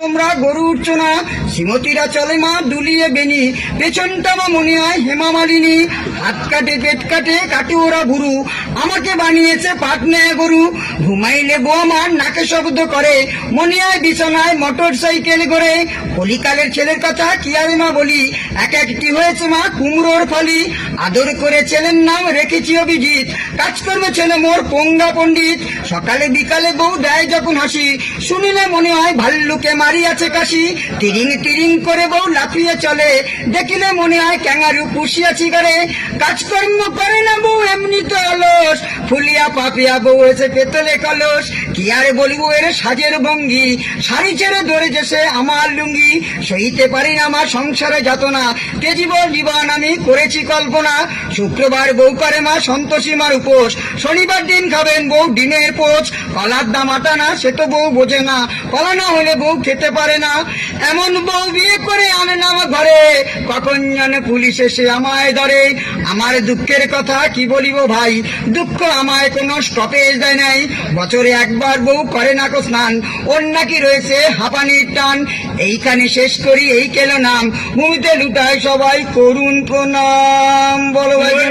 তোমরা গরু উঠছো না, শ্রীমতীরা চলে মা দুলিয়ে বেনি, পেছনটা মা মনে হয় হেমা মালিনী। হাত কাটে পেট কাটে কাটে ওরা গুরু, আমাকে বানিয়েছে পাটনে গরু। ঘুমাইলে বউ আমার নাকে শব্দ করে, মনে হয় বিছানায় মোটর সাইকেল করে। কলিকালের ছেলের কথা কি আর মা বলি, এক একটি হয়েছে মা কুমড়োর ফলি। আদর করে ছেলের নাম রেখেছি অভিজিৎ, কাজকর্ম ছেলে মোর পঙ্গা পণ্ডিত। সকালে বিকালে বউ দেয় যখন হাসি, শুনিলে মনে হয় ভাল্লুকে মারিয়াছে কাশি। তিরিং তিরিং করে বউ লাফিয়ে চলে, দেখিলে মনে হয় ক্যাঙ্গারু পুষিয়াছি ঘরে। কাজকর্ম করে না বউ এমনিতে অলস, ফুলিয়া পাপিয়া বউ হয়েছে পেতলে কলস। কি আর বলিব এর সাজের ভঙ্গি, শাড়ি ছেড়ে ধরেছে সে আমার লুঙ্গি। সইতে পারি না আমার সংসারে যাতনা, কে জীবন আমি করেছি কল্পনা। শুক্রবার বউ করে মা সন্তোষী মার উপোস, শনিবার দিন খাবেন বউ ডিমের পোচ। কলার দাম আটা না সে তো বউ বোঝে না, কলা না হলে বউ খেতে পারে না। এমন বউ বিয়ে করে আনে না আমার ঘরে, কখন জানে পুলিশ এসে আমায় ধরে। আমার দুঃখের কথা কি বলিব ভাই, দুঃখ আমায় কোনো স্টপেজ দেয় নাই। বছরে একবার বউ করে না কো স্নান, ওর নাকি রয়েছে হাঁপানির টান। এইখানে শেষ করি এই কেলো নাম, ভূমিতে লুটায় সবাই করুণ প্রণাম। বলো ভাই।